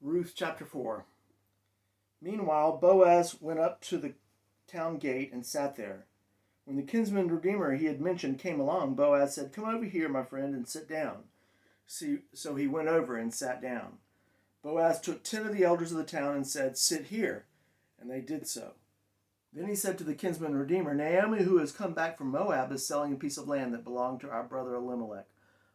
Ruth chapter 4. Meanwhile, Boaz went up to the town gate and sat there. When the kinsman redeemer he had mentioned came along, Boaz said, "Come over here, my friend, and sit down." So he went over and sat down. Boaz took 10 of the elders of the town and said, "Sit here." And they did so. Then he said to the kinsman redeemer, "Naomi, who has come back from Moab, is selling a piece of land that belonged to our brother Elimelech.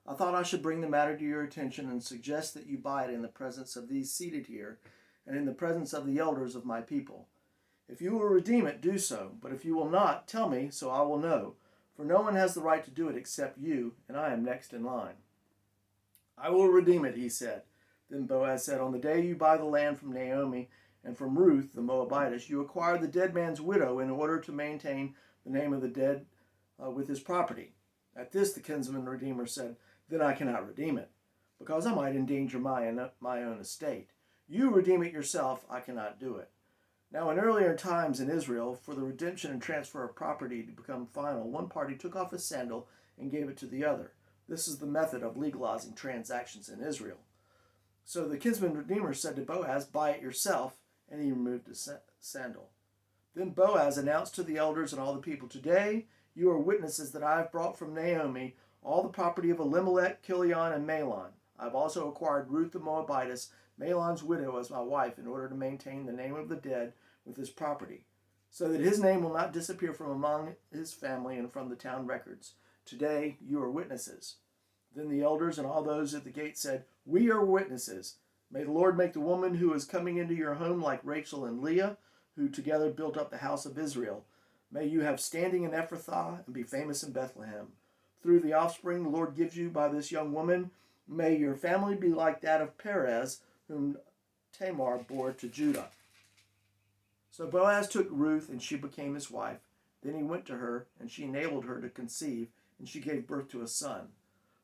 I thought I should bring the matter to your attention and suggest that you buy it in the presence of these seated here and in the presence of the elders of my people. If you will redeem it, do so, but if you will not, tell me, so I will know, for no one has the right to do it except you, and I am next in line." "I will redeem it," he said. Then Boaz said, "On the day you buy the land from Naomi and from Ruth the Moabitess, you acquire the dead man's widow in order to maintain the name of the dead with his property." At this the kinsman redeemer said, "Then I cannot redeem it, because I might endanger my own estate. You redeem it yourself, I cannot do it." Now in earlier times in Israel, for the redemption and transfer of property to become final, one party took off his sandal and gave it to the other. This is the method of legalizing transactions in Israel. So the kinsman redeemer said to Boaz, "Buy it yourself," and he removed his sandal. Then Boaz announced to the elders and all the people, "Today you are witnesses that I have brought from Naomi all the property of Elimelech, Kilion, and Mahlon. I have also acquired Ruth the Moabitess, Mahlon's widow, as my wife, in order to maintain the name of the dead with his property, so that his name will not disappear from among his family and from the town records. Today you are witnesses." Then the elders and all those at the gate said, "We are witnesses. May the Lord make the woman who is coming into your home like Rachel and Leah, who together built up the house of Israel. May you have standing in Ephrathah and be famous in Bethlehem. Through the offspring the Lord gives you by this young woman, may your family be like that of Perez, whom Tamar bore to Judah." So Boaz took Ruth, and she became his wife. Then he went to her, and she enabled her to conceive, and she gave birth to a son.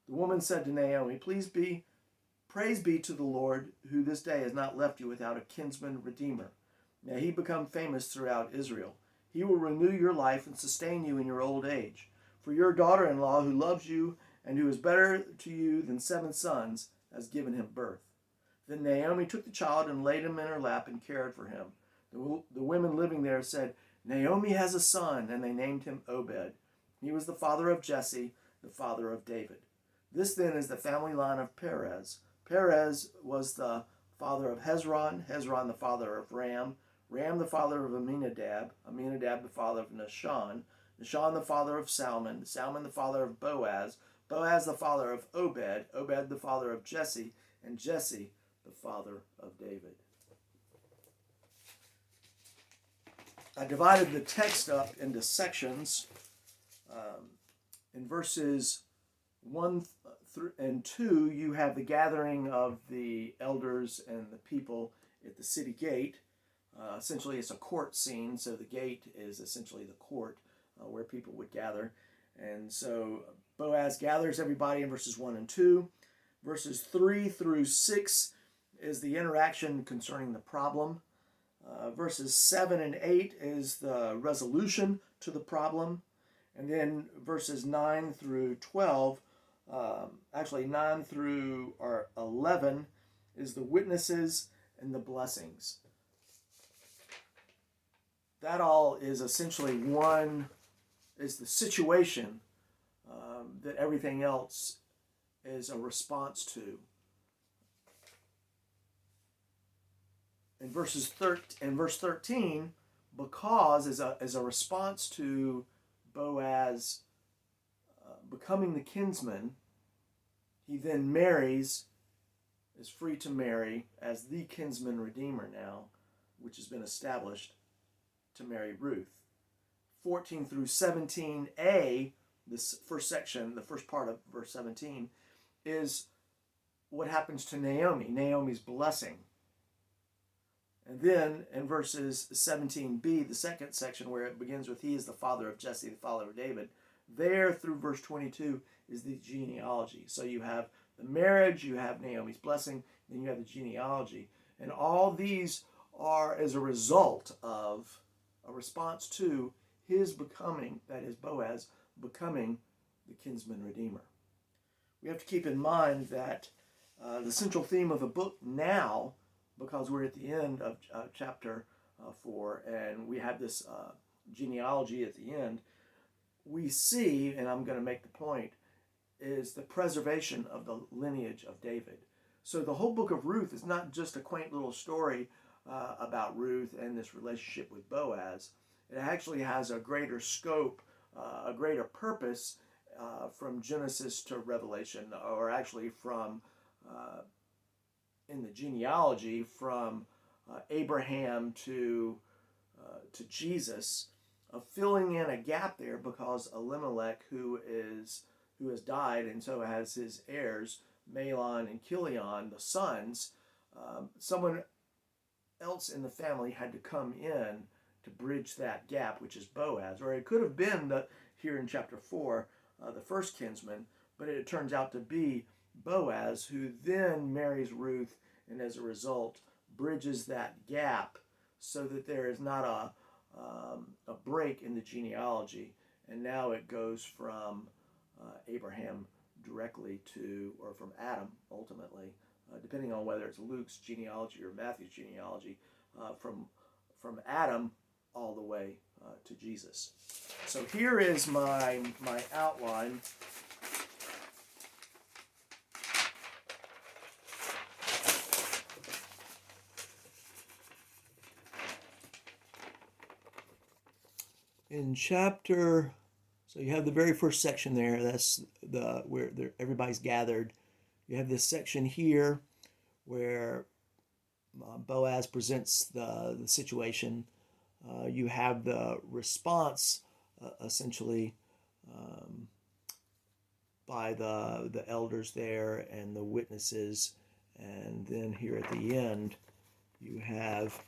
The woman said to Naomi, Praise be to the Lord, who this day has not left you without a kinsman redeemer. May he become famous throughout Israel. He will renew your life and sustain you in your old age. For your daughter-in-law, who loves you and who is better to you than 7 sons, has given him birth." Then Naomi took the child and laid him in her lap and cared for him. The women living there said, "Naomi has a son," and they named him Obed. He was the father of Jesse, the father of David. This then is the family line of Perez. Perez was the father of Hezron, Hezron the father of Ram, Ram the father of Aminadab, Aminadab the father of Nahshon, Nahshon the father of Salmon, Salmon the father of Boaz, Boaz the father of Obed, Obed the father of Jesse, and Jesse the father of David. I divided the text up into sections. In verses 1 and 2, you have the gathering of the elders and the people at the city gate. Essentially, it's a court scene, so the gate is essentially the court where people would gather. And so Boaz gathers everybody in verses 1 and 2. Verses 3 through 6 is the interaction concerning the problem. Verses 7 and 8 is the resolution to the problem. And then verses 9 through 12, 9 through 11 is the witnesses and the blessings. That all is essentially is the situation that everything else is a response to. In verse 13, because is a response to Boaz becoming the kinsman, he then is free to marry as the kinsman redeemer now, which has been established, to marry Ruth. 14 through 17a, this first section, the first part of verse 17, is what happens to Naomi, Naomi's blessing. And then in verses 17b, the second section where it begins with "He is the father of Jesse, the father of David," there through verse 22 is the genealogy. So you have the marriage, you have Naomi's blessing, then you have the genealogy. And all these are as a result of a response to his becoming, that is Boaz, becoming the kinsman redeemer. We have to keep in mind that the central theme of the book now because we're at the end of chapter 4, and we have this genealogy at the end, we see, and I'm going to make the point, is the preservation of the lineage of David. So the whole book of Ruth is not just a quaint little story about Ruth and this relationship with Boaz. It actually has a greater scope, a greater purpose from Genesis to Revelation, or actually from, in the genealogy, from Abraham to Jesus, filling in a gap there because Elimelech, who has died, and so has his heirs, Mahlon and Chilion, the sons, someone else in the family had to come in to bridge that gap, which is Boaz. Or it could have been here in chapter 4, the first kinsman, but it turns out to be Boaz, who then marries Ruth, and as a result bridges that gap so that there is not a break in the genealogy, and now it goes from Abraham directly to, or from Adam ultimately, depending on whether it's Luke's genealogy or Matthew's genealogy, from Adam all the way to Jesus. So here is my outline. In chapter, so you have the very first section there. That's where everybody's gathered. You have this section here where Boaz presents the situation. You have the response, essentially, by the elders there and the witnesses. And then here at the end, you have,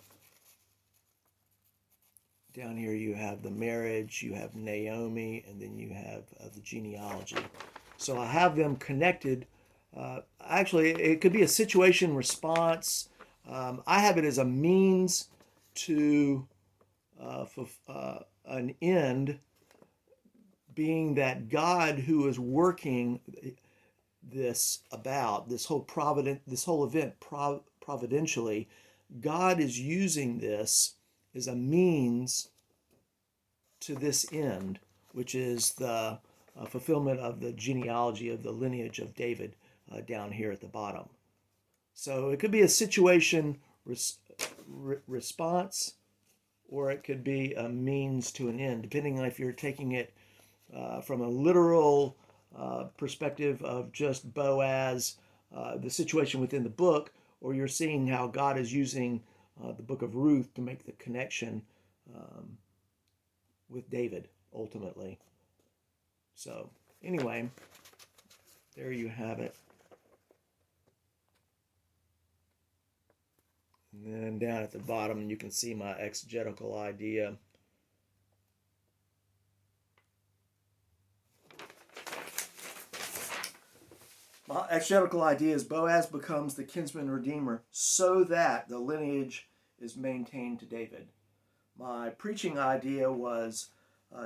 down here you have the marriage, you have Naomi, and then you have the genealogy. So I have them connected. Actually, it could be a situation response. I have it as a means to an end, being that God, who is working this whole event providentially, God is using this as a means to this end, which is the fulfillment of the genealogy of the lineage of David down here at the bottom. So it could be a situation response, or it could be a means to an end, depending on if you're taking it from a literal perspective of just Boaz, the situation within the book, or you're seeing how God is using the book of Ruth to make the connection with David, ultimately. So, anyway, there you have it. And then down at the bottom, you can see my exegetical idea. My exegetical idea is Boaz becomes the kinsman redeemer so that the lineage is maintained to David. My preaching idea was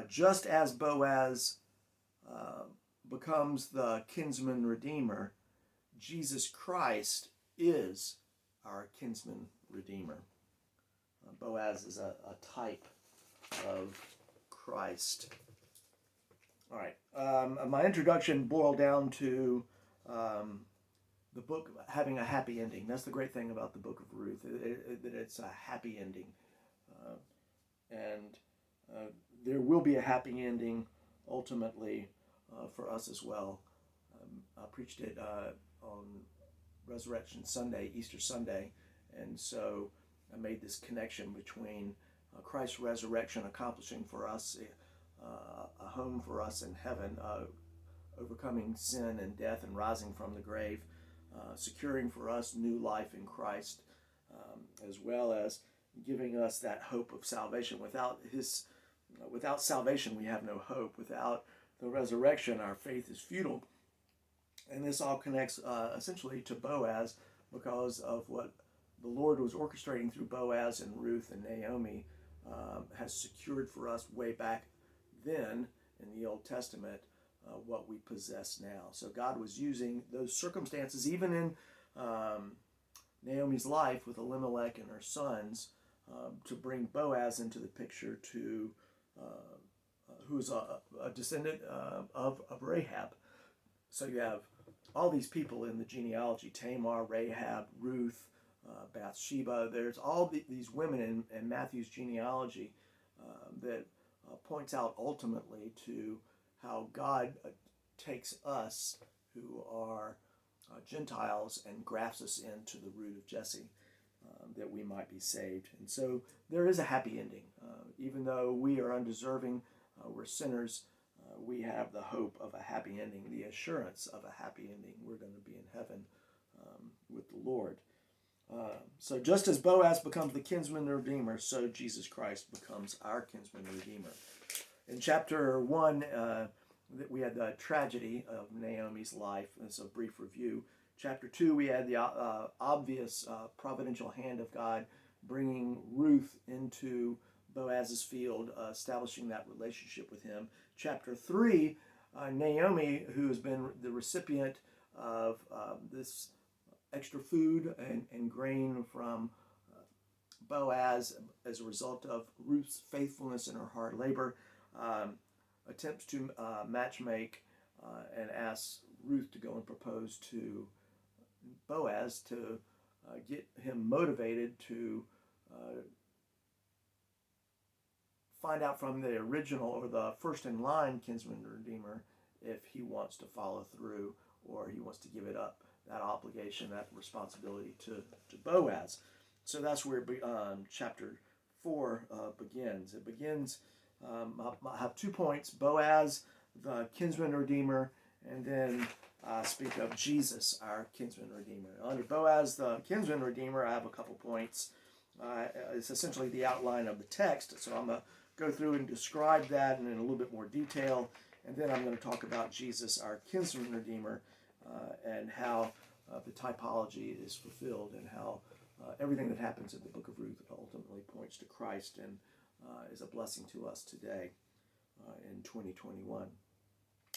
just as Boaz becomes the kinsman redeemer, Jesus Christ is our kinsman redeemer. Boaz is a type of Christ. All right. My introduction boiled down to the book having a happy ending. That's the great thing about the book of Ruth, that it's a happy ending. And there will be a happy ending ultimately for us as well. I preached it on Resurrection Sunday, Easter Sunday, and so I made this connection between Christ's resurrection accomplishing for us a home for us in heaven, overcoming sin and death and rising from the grave, securing for us new life in Christ, as well as giving us that hope of salvation. Without salvation, we have no hope. Without the resurrection, our faith is futile. And this all connects essentially to Boaz because of what the Lord was orchestrating through Boaz and Ruth and Naomi, has secured for us way back then in the Old Testament what we possess now. So God was using those circumstances, even in Naomi's life with Elimelech and her sons to bring Boaz into the picture, to who's a descendant of Rahab. So you have all these people in the genealogy: Tamar, Rahab, Ruth, Bathsheba. There's all these women in Matthew's genealogy that points out ultimately to how God takes us who are Gentiles and grafts us into the root of Jesse, that we might be saved. And so there is a happy ending. Even though we are undeserving, we're sinners, we have the hope of a happy ending, the assurance of a happy ending. We're going to be in heaven with the Lord. So just as Boaz becomes the kinsman redeemer, so Jesus Christ becomes our kinsman redeemer. In chapter 1, we had the tragedy of Naomi's life. That's a brief review. Chapter 2, we had the obvious providential hand of God bringing Ruth into Boaz's field, establishing that relationship with him. Chapter 3, Naomi, who has been the recipient of this extra food and grain from Boaz as a result of Ruth's faithfulness and her hard labor, attempts to matchmake and asks Ruth to go and propose to Boaz to get him motivated to find out from the original or the first in line kinsman redeemer if he wants to follow through or he wants to give it up, that obligation, that responsibility to Boaz. So that's where chapter 4 begins. It begins, I have 2 points: Boaz, the kinsman redeemer, and then speak of Jesus, our kinsman redeemer. Under Boaz, the kinsman redeemer, I have a couple points. It's essentially the outline of the text, so I'm going to go through and describe that in a little bit more detail, and then I'm going to talk about Jesus, our kinsman redeemer, and how the typology is fulfilled, and how everything that happens in the book of Ruth ultimately points to Christ and is a blessing to us today in 2021.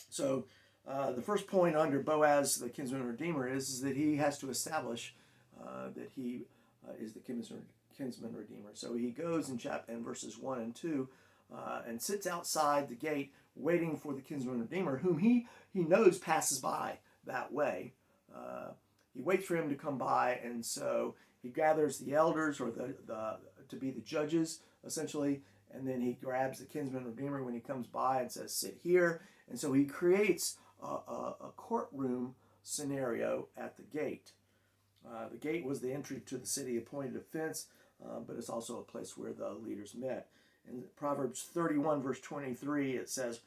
So the first point under Boaz, the kinsman redeemer, is that he has to establish that he is the kinsman redeemer. So he goes in verses 1 and 2 and sits outside the gate waiting for the kinsman redeemer, whom he knows passes by that way. He waits for him to come by, and so he gathers the elders, or the to be the judges, essentially, and then he grabs the kinsman redeemer when he comes by and says, "Sit here." And so he creates a courtroom scenario at the gate. The gate was the entry to the city appointed offense, but it's also a place where the leaders met. In Proverbs 31, verse 23, it says,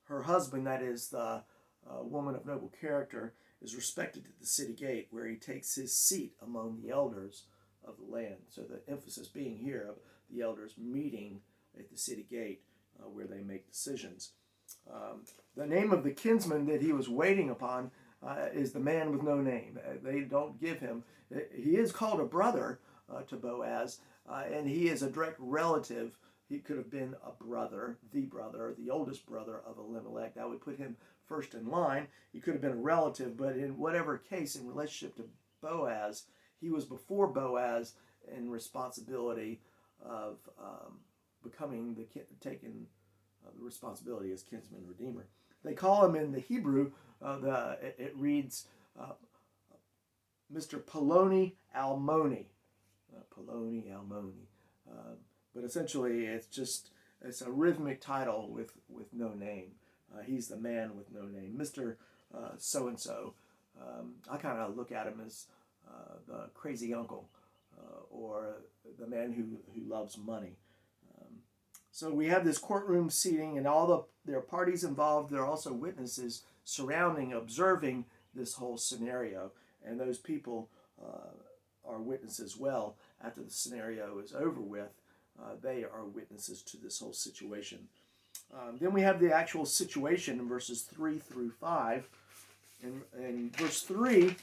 "Her husband," that is the woman of noble character, "is respected at the city gate, where he takes his seat among the elders of the land." So the emphasis being here of the elders meeting at the city gate where they make decisions. The name of the kinsman that he was waiting upon is the man with no name. They don't give him. He is called a brother to Boaz, and he is a direct relative. He could have been a brother, the oldest brother of Elimelech. That would put him first in line. He could have been a relative, but in whatever case, in relationship to Boaz, he was before Boaz in responsibility of becoming taking the responsibility as kinsman redeemer. They call him in the Hebrew, it reads Mr. Poloni Almoni. Poloni Almoni. But essentially it's a rhythmic title with no name. He's the man with no name. Mr. So-and-so. I kind of look at him as the crazy uncle or the man who loves money. So we have this courtroom seating, and there are parties involved. There are also witnesses surrounding, observing this whole scenario. And those people are witnesses as well. After the scenario is over with, they are witnesses to this whole situation. Then we have the actual situation in verses 3 through 5. In verse 3,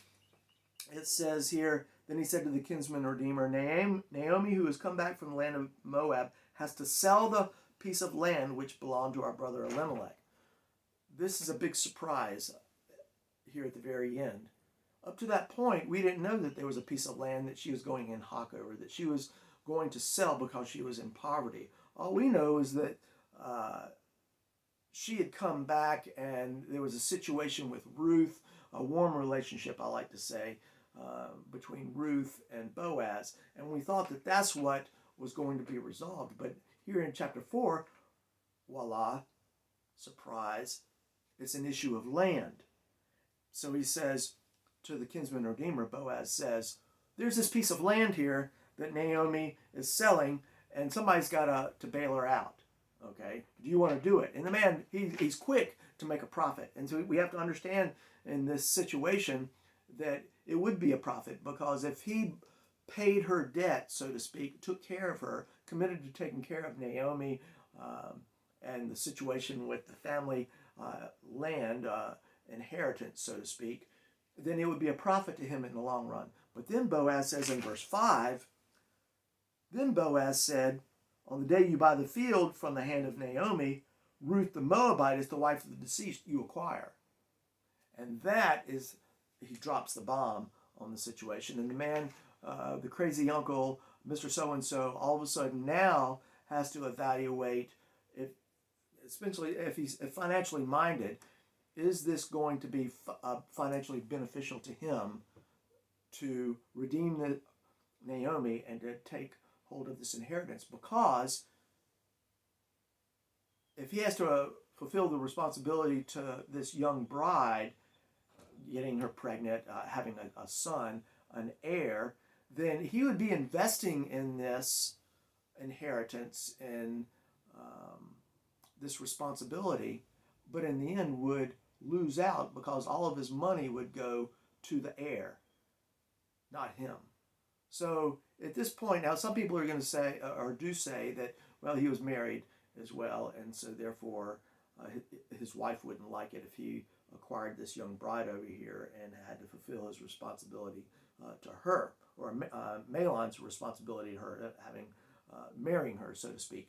it says here, "Then he said to the kinsman redeemer, Naomi, who has come back from the land of Moab, has to sell the piece of land which belonged to our brother Elimelech." This is a big surprise here at the very end. Up to that point, we didn't know that there was a piece of land that she was going in hock over, that she was going to sell because she was in poverty. All we know is that she had come back and there was a situation with Ruth, a warm relationship, I like to say, between Ruth and Boaz. And we thought that that's what was going to be resolved. But here in chapter 4, voila, surprise, it's an issue of land. So he says to the Kinsman Redeemer, Boaz says, there's this piece of land here that Naomi is selling, and somebody's got to bail her out. Okay, do you want to do it? And the man, he's quick to make a profit. And so we have to understand in this situation that it would be a profit, because if he paid her debt, so to speak, took care of her, committed to taking care of Naomi and the situation with the family land, inheritance, so to speak, then it would be a profit to him in the long run. But then Boaz says in verse 5, then Boaz said, on the day you buy the field from the hand of Naomi, Ruth the Moabite is the wife of the deceased you acquire. And that is, he drops the bomb on the situation. And the man, the crazy uncle, Mr. So-and-so, all of a sudden now has to evaluate, especially if he's financially minded, is this going to be financially beneficial to him to redeem Naomi and to take hold of this inheritance? Because if he has to fulfill the responsibility to this young bride, getting her pregnant, having a son, an heir, then he would be investing in this inheritance and this responsibility, but in the end would lose out because all of his money would go to the heir, not him. So at this point, now some people are going to say, or do say, that, well, he was married as well, and so therefore his wife wouldn't like it if he acquired this young bride over here and had to fulfill his responsibility to her, or Mahlon's responsibility to her, marrying her, so to speak.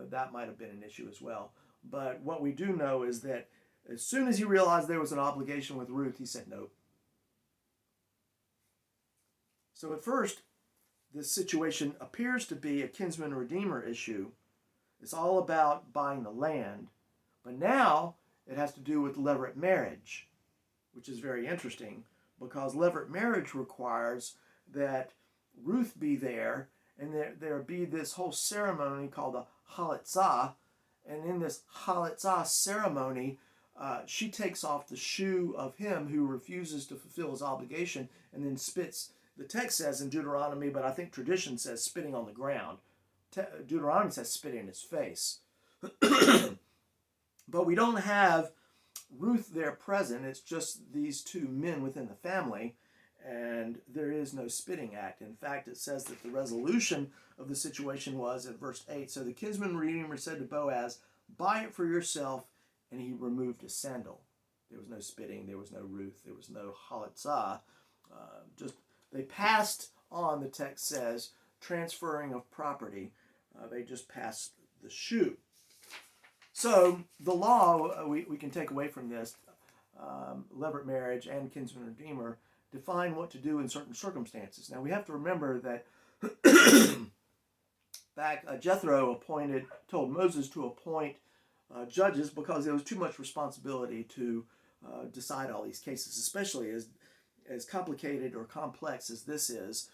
That might have been an issue as well. But what we do know is that as soon as he realized there was an obligation with Ruth, he said no. So at first, this situation appears to be a Kinsman Redeemer issue. It's all about buying the land. But now it has to do with levirate marriage, which is very interesting, because levirate marriage requires that Ruth be there, and there be this whole ceremony called the halitzah. And in this halitzah ceremony, she takes off the shoe of him who refuses to fulfill his obligation and then spits. The text says in Deuteronomy, but I think tradition says spitting on the ground. Deuteronomy says spitting in his face. But we don't have Ruth there present. It's just these two men within the family, and there is no spitting act. In fact, it says that the resolution of the situation was at verse 8. So the Kinsman Redeemer said to Boaz, buy it for yourself, and he removed his sandal. There was no spitting, there was no Ruth, there was no halitzah. They passed on, the text says, transferring of property. They just passed the shoe. So the law we can take away from this, levirate marriage and Kinsman Redeemer, define what to do in certain circumstances. Now we have to remember that back Jethro told Moses to appoint judges because there was too much responsibility to decide all these cases, especially as complicated or complex as this is.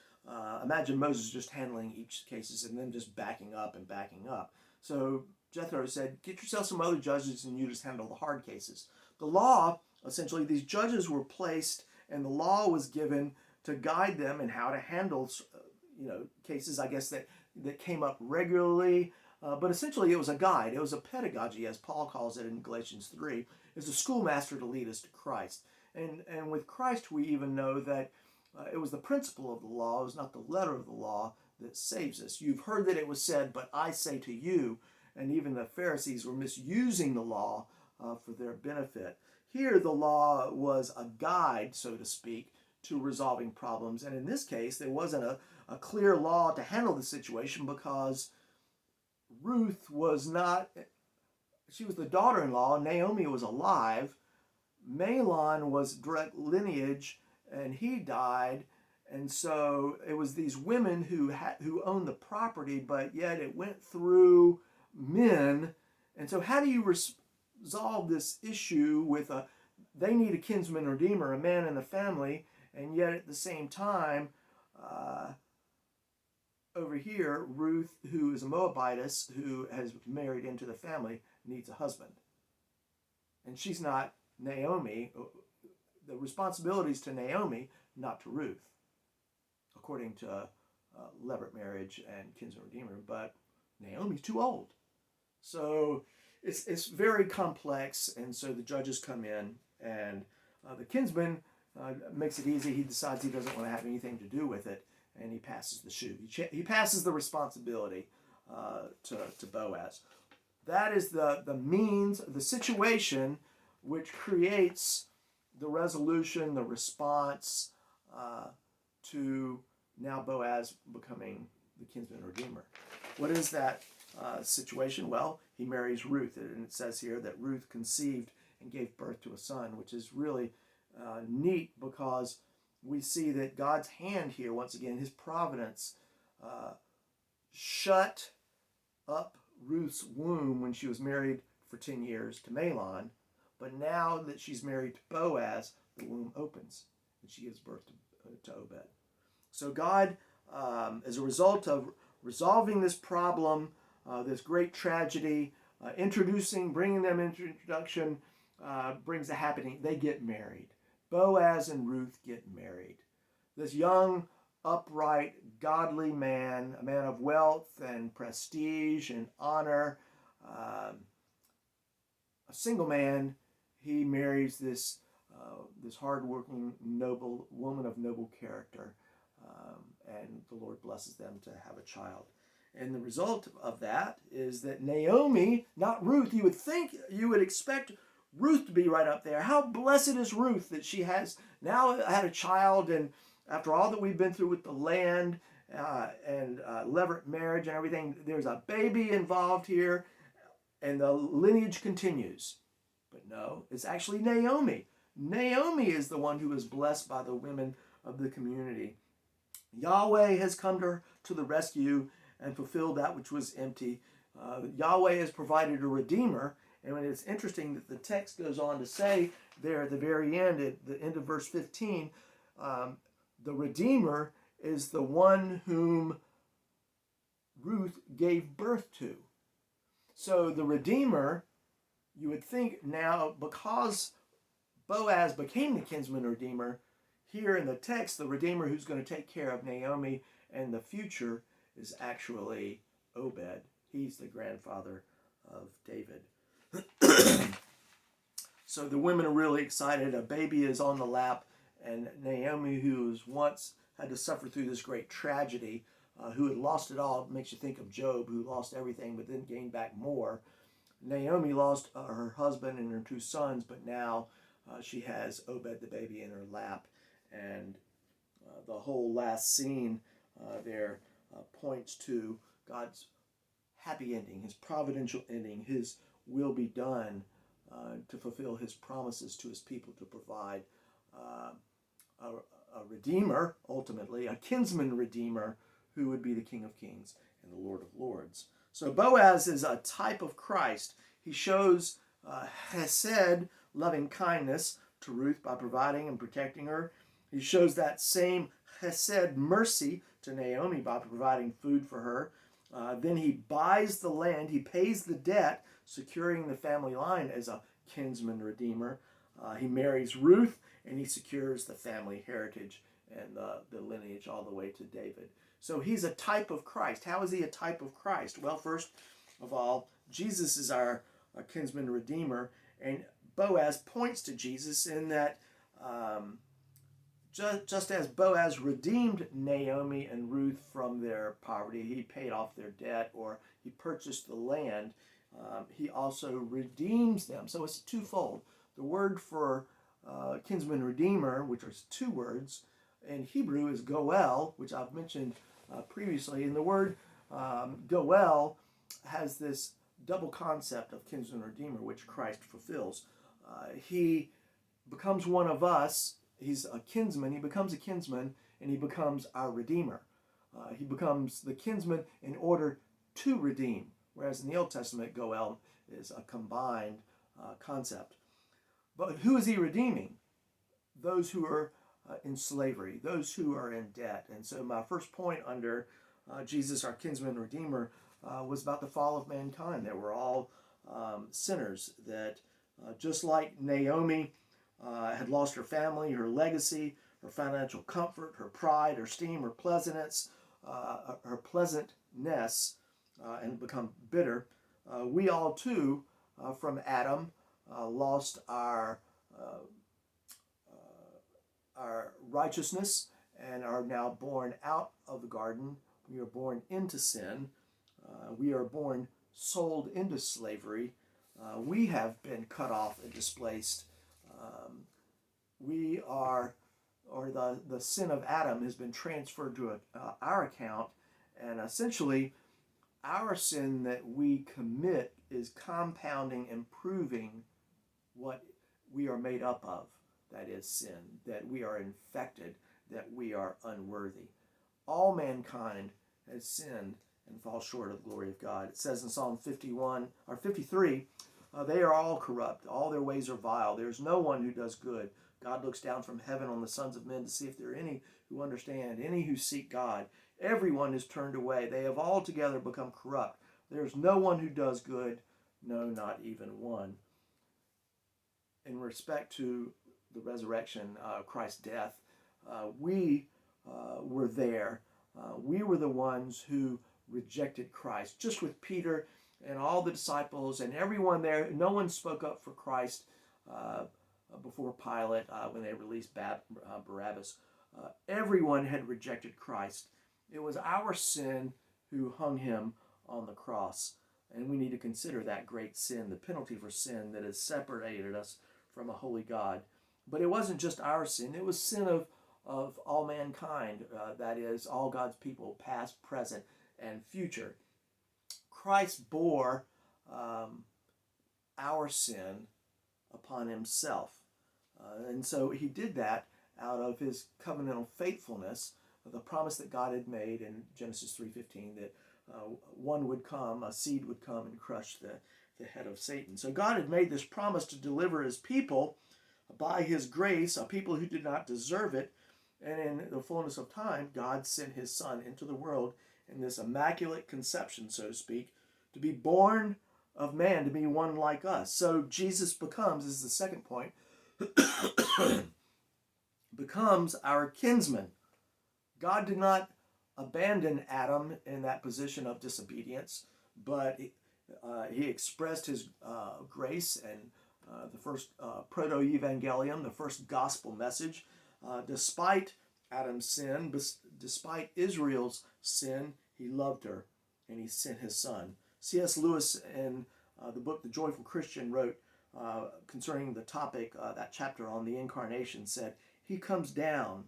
Imagine Moses just handling each cases and then just backing up and backing up. So Jethro said, get yourself some other judges and you just handle the hard cases. The law, essentially, these judges were placed and the law was given to guide them in how to handle cases, I guess, that came up regularly. But essentially it was a guide. It was a pedagogy, as Paul calls it in Galatians 3. It's a schoolmaster to lead us to Christ. And with Christ we even know that it was the principle of the law, it was not the letter of the law that saves us. You've heard that it was said, but I say to you, and even the Pharisees were misusing the law for their benefit. Here the law was a guide, so to speak, to resolving problems. And in this case, there wasn't a clear law to handle the situation because Ruth was not, she was the daughter-in-law, Naomi was alive, Mahlon was direct lineage, and he died. And so it was these women who owned the property, but yet it went through men. And so how do you resolve this issue with they need a kinsman redeemer, a man in the family, and yet at the same time, over here, Ruth, who is a Moabitess, who has married into the family, needs a husband. And she's not Naomi. The responsibility is to Naomi, not to Ruth, according to levirate marriage and kinsman redeemer. But Naomi's too old. So it's very complex, and so the judges come in, and the kinsman makes it easy. He decides he doesn't want to have anything to do with it, and he passes the shoe. He passes the responsibility to Boaz. That is the means, the situation which creates the resolution, the response to now Boaz becoming the kinsman redeemer. What is that situation? Well, he marries Ruth, and it says here that Ruth conceived and gave birth to a son, which is really neat because we see that God's hand here, once again, his providence, shut up Ruth's womb when she was married for 10 years to Mahlon, but now that she's married to Boaz, the womb opens and she gives birth to Obed. So God, as a result of resolving this problem, this great tragedy, bringing them into introduction, brings a happening. They get married. Boaz and Ruth get married. This young, upright, godly man, a man of wealth and prestige and honor, a single man, he marries this hardworking, noble woman of noble character, and the Lord blesses them to have a child. And the result of that is that Naomi, not Ruth, you would expect Ruth to be right up there. How blessed is Ruth that she has now had a child, and after all that we've been through with the land and levirate marriage and everything, there's a baby involved here, and the lineage continues. But no, it's actually Naomi. Naomi is the one who is blessed by the women of the community. Yahweh has come to the rescue and fulfilled that which was empty. Yahweh has provided a redeemer. And it's interesting that the text goes on to say there at the very end, at the end of verse 15, the redeemer is the one whom Ruth gave birth to. So the redeemer, you would think now, because Boaz became the kinsman redeemer, here in the text, the redeemer who's going to take care of Naomi and the future is actually Obed. He's the grandfather of David. So the women are really excited. A baby is on the lap, and Naomi, who once had to suffer through this great tragedy, who had lost it all, makes you think of Job, who lost everything but then gained back more. Naomi lost her husband and her 2 sons, but now she has Obed the baby in her lap, and the whole last scene there points to God's happy ending, his providential ending, his will be done to fulfill his promises to his people, to provide a redeemer, ultimately, a kinsman redeemer, who would be the King of Kings and the Lord of Lords. So Boaz is a type of Christ. He shows hesed, loving kindness, to Ruth by providing and protecting her. He shows that same hesed, mercy, to Naomi by providing food for her. Then he buys the land, he pays the debt, securing the family line as a kinsman redeemer. He marries Ruth, and he secures the family heritage and the lineage all the way to David. So he's a type of Christ. How is he a type of Christ? Well, first of all, Jesus is our kinsman redeemer, and Boaz points to Jesus in that just as Boaz redeemed Naomi and Ruth from their poverty, he paid off their debt, or he purchased the land, he also redeems them. So it's twofold. The word for kinsman redeemer, which are 2 words, in Hebrew is goel, which I've mentioned previously. And the word goel has this double concept of kinsman redeemer, which Christ fulfills. He becomes one of us he's a kinsman. He becomes a kinsman, and he becomes our redeemer. He becomes the kinsman in order to redeem, whereas in the Old Testament, Goel is a combined concept. But who is he redeeming? Those who are in slavery, those who are in debt. And so my first point under Jesus, our kinsman redeemer, was about the fall of mankind, that we're all sinners, that just like Naomi had lost her family, her legacy, her financial comfort, her pride, her esteem, her pleasantness, and become bitter, we all too, from Adam, lost our righteousness and are now born out of the garden. We are born into sin. We are born sold into slavery. We have been cut off and displaced. The sin of Adam has been transferred to our account, and essentially our sin that we commit is compounding and proving what we are made up of. That is sin, that we are infected, that we are unworthy. All mankind has sinned and fall short of the glory of God. It says in Psalm 53, they are all corrupt. All their ways are vile. There's no one who does good. God looks down from heaven on the sons of men to see if there are any who understand, any who seek God. Everyone is turned away. They have altogether become corrupt. There's no one who does good, no, not even one. In respect to the resurrection, Christ's death, we were there. We were the ones who rejected Christ. Just with Peter and all the disciples and everyone there, no one spoke up for Christ before Pilate when they released Barabbas. Everyone had rejected Christ. It was our sin who hung him on the cross. And we need to consider that great sin, the penalty for sin that has separated us from a holy God. But it wasn't just our sin, it was sin of all mankind, that is, all God's people, past, present, and future. Christ bore our sin upon himself. And so he did that out of his covenantal faithfulness, the promise that God had made in Genesis 3:15, that one would come, a seed would come and crush the head of Satan. So God had made this promise to deliver his people by his grace, a people who did not deserve it. And in the fullness of time, God sent his son into the world in this immaculate conception, so to speak, to be born of man, to be one like us. So Jesus becomes, this is the second point, becomes our kinsman. God did not abandon Adam in that position of disobedience, but he expressed his grace and the first proto-evangelium, the first gospel message. Despite Adam's sin, despite Israel's sin, he loved her and he sent his son. C.S. Lewis in the book The Joyful Christian wrote concerning the topic, that chapter on the incarnation, said, he comes down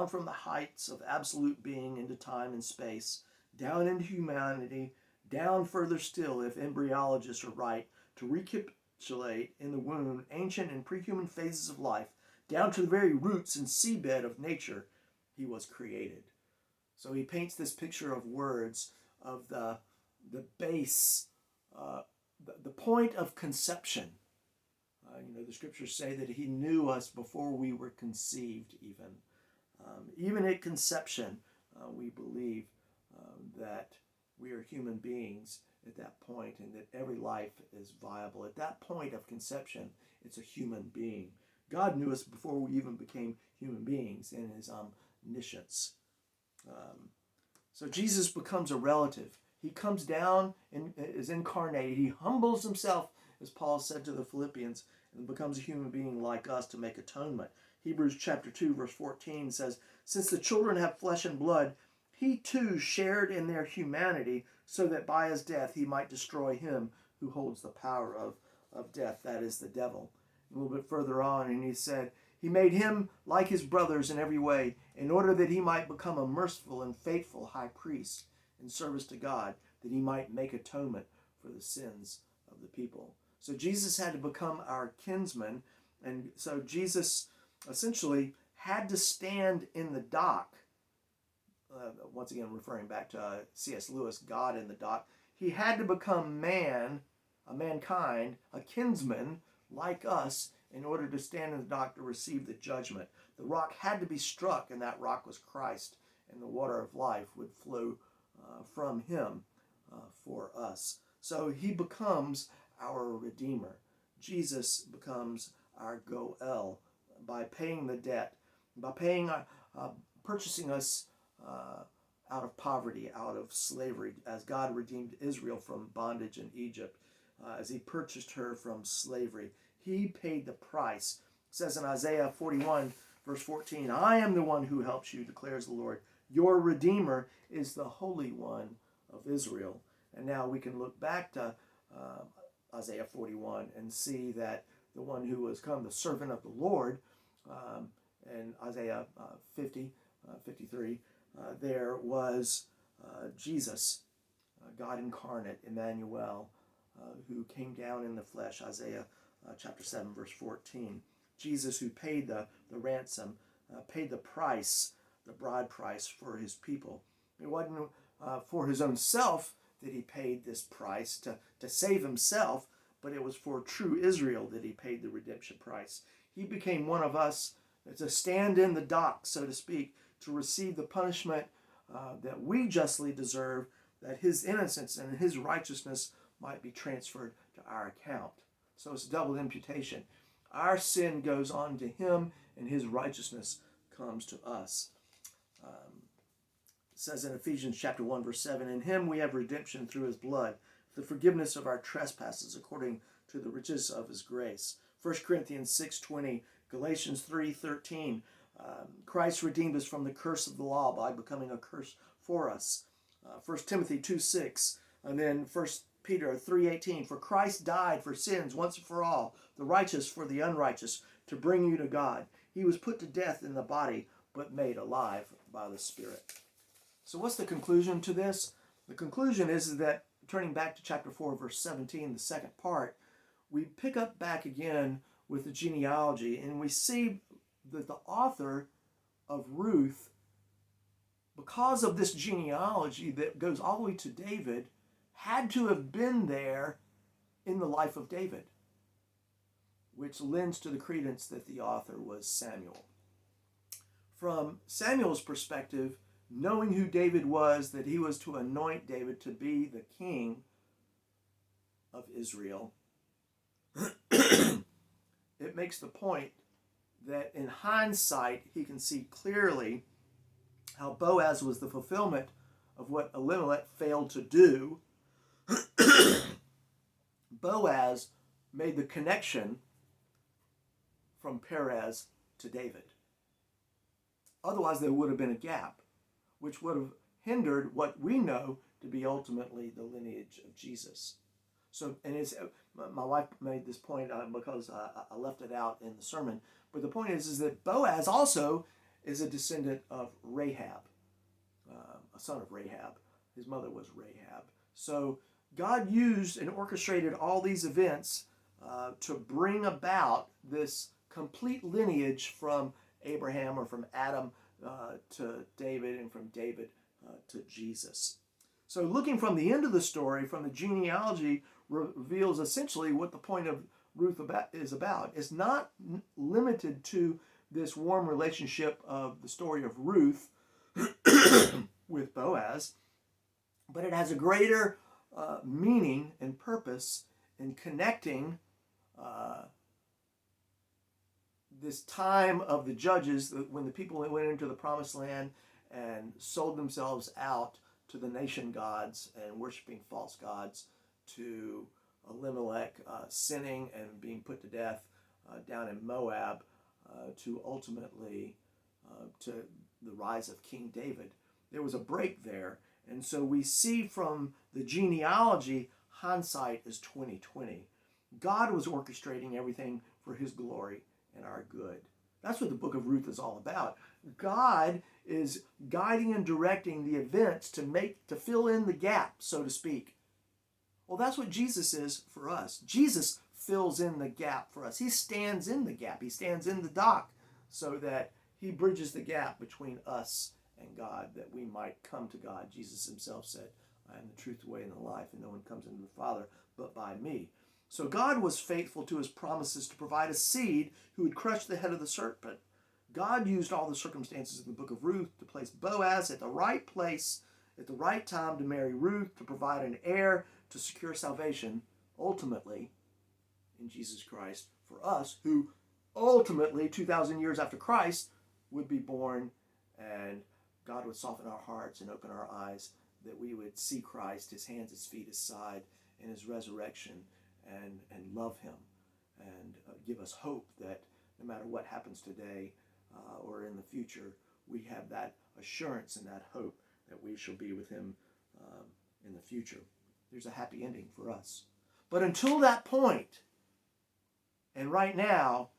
from the heights of absolute being into time and space, down into humanity, down further still, if embryologists are right, to recapitulate in the womb ancient and prehuman phases of life, down to the very roots and seabed of nature. He was created. So he paints this picture of words of the base, the point of conception. The scriptures say that he knew us before we were conceived even. Even at conception, we believe that we are human beings at that point and that every life is viable. At that point of conception, it's a human being. God knew us before we even became human beings in his omniscience. So Jesus becomes a relative. He comes down and is incarnated. He humbles himself, as Paul said to the Philippians, and becomes a human being like us to make atonement. Hebrews chapter 2, verse 14 says, since the children have flesh and blood, he too shared in their humanity, so that by his death he might destroy him who holds the power of death, that is the devil. A little bit further on, and he said, he made him like his brothers in every way, in order that he might become a merciful and faithful high priest in service to God, that he might make atonement for the sins of the people. So Jesus had to become our kinsman, and so Jesus essentially had to stand in the dock. Once again, referring back to C.S. Lewis, God in the dock. He had to become man, a mankind, a kinsman like us, in order to stand in the dock to receive the judgment. The rock had to be struck, and that rock was Christ, and the water of life would flow from him for us. So he becomes our Redeemer. Jesus becomes our Goel by paying the debt, by purchasing us out of poverty, out of slavery, as God redeemed Israel from bondage in Egypt, as he purchased her from slavery. He paid the price. It says in Isaiah 41, verse 14, I am the one who helps you, declares the Lord. Your Redeemer is the Holy One of Israel. And now we can look back to Isaiah 41 and see that the one who was come, the servant of the Lord, and Isaiah 53, there was Jesus, God incarnate, Emmanuel, who came down in the flesh, Isaiah chapter 7, verse 14. Jesus who paid the ransom, paid the price, the bride price for his people. It wasn't for his own self that he paid this price to save himself, but it was for true Israel that he paid the redemption price. He became one of us to stand in the dock, so to speak, to receive the punishment that we justly deserve, that his innocence and his righteousness might be transferred to our account. So it's double imputation. Our sin goes on to him, and his righteousness comes to us. It says in Ephesians chapter 1, verse 7, in him we have redemption through his blood, the forgiveness of our trespasses according to the riches of his grace. 1 Corinthians 6:20, Galatians 3:13, Christ redeemed us from the curse of the law by becoming a curse for us. 1 Timothy 2:6, and then 1 Peter 3:18, for Christ died for sins once and for all, the righteous for the unrighteous, to bring you to God. He was put to death in the body, but made alive by the Spirit. So what's the conclusion to this? The conclusion is that, turning back to chapter 4, verse 17, the second part, we pick up back again with the genealogy, and we see that the author of Ruth, because of this genealogy that goes all the way to David, had to have been there in the life of David, which lends to the credence that the author was Samuel. From Samuel's perspective, knowing who David was, that he was to anoint David to be the king of Israel, it makes the point that in hindsight, he can see clearly how Boaz was the fulfillment of what Elimelech failed to do. Boaz made the connection from Perez to David. Otherwise, there would have been a gap, which would have hindered what we know to be ultimately the lineage of Jesus. So, and it's, my wife made this point because I left it out in the sermon, but the point is that Boaz also is a descendant of Rahab, a son of Rahab. His mother was Rahab. So God used and orchestrated all these events to bring about this complete lineage from Abraham, or from Adam to David, and from David to Jesus. So looking from the end of the story, from the genealogy, reveals essentially what the point of Ruth is about. It's not limited to this warm relationship of the story of Ruth with Boaz, but it has a greater meaning and purpose in connecting this time of the judges, when the people went into the promised land and sold themselves out to the nation gods and worshiping false gods, to Elimelech sinning and being put to death down in Moab, to ultimately to the rise of King David. There was a break there. And so we see from the genealogy, hindsight is 2020. God was orchestrating everything for his glory and our good. That's what the book of Ruth is all about. God is guiding and directing the events to fill in the gap, so to speak. Well, that's what Jesus is for us. Jesus fills in the gap for us. He stands in the gap. He stands in the dock so that He bridges the gap between us and God, that we might come to God. Jesus himself said, I am the truth, the way, and the life, and no one comes into the Father but by me. So God was faithful to his promises to provide a seed who would crush the head of the serpent. God used all the circumstances in the book of Ruth to place Boaz at the right place at the right time to marry Ruth, to provide an heir to secure salvation, ultimately in Jesus Christ for us, who ultimately, 2,000 years after Christ, would be born, and God would soften our hearts and open our eyes, that we would see Christ, his hands, his feet, his side, and his resurrection, and love him, and give us hope that no matter what happens today or in the future, we have that assurance and that hope that we shall be with him in the future. There's a happy ending for us. But until that point, and right now,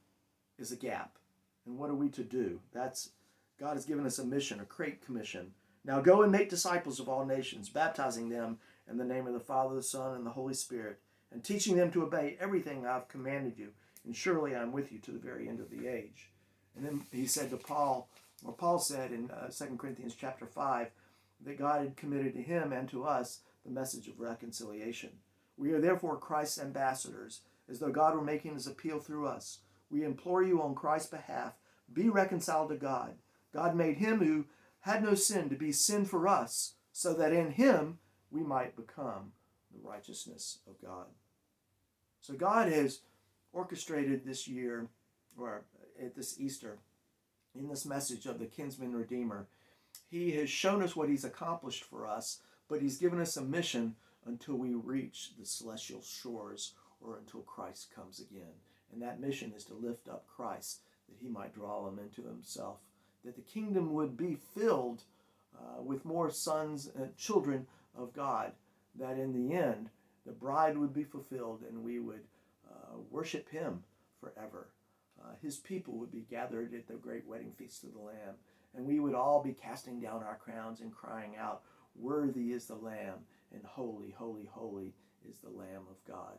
is a gap. And what are we to do? God has given us a mission, a great commission. Now go and make disciples of all nations, baptizing them in the name of the Father, the Son, and the Holy Spirit, and teaching them to obey everything I've commanded you. And surely I'm with you to the very end of the age. And then he said to Paul, or Paul said in 2 Corinthians chapter 5, that God had committed to him and to us the message of reconciliation. We are therefore Christ's ambassadors, as though God were making his appeal through us. We implore you on Christ's behalf, be reconciled to God. God made him who had no sin to be sin for us, so that in him we might become the righteousness of God. So God has orchestrated this year, or at this Easter, in this message of the Kinsman Redeemer, he has shown us what he's accomplished for us, but he's given us a mission until we reach the celestial shores, or until Christ comes again. And that mission is to lift up Christ, that he might draw them into himself, that the kingdom would be filled with more sons and children of God, that in the end, the bride would be fulfilled and we would worship him forever. His people would be gathered at the great wedding feast of the Lamb, and we would all be casting down our crowns and crying out, worthy is the Lamb, and holy, holy, holy is the Lamb of God.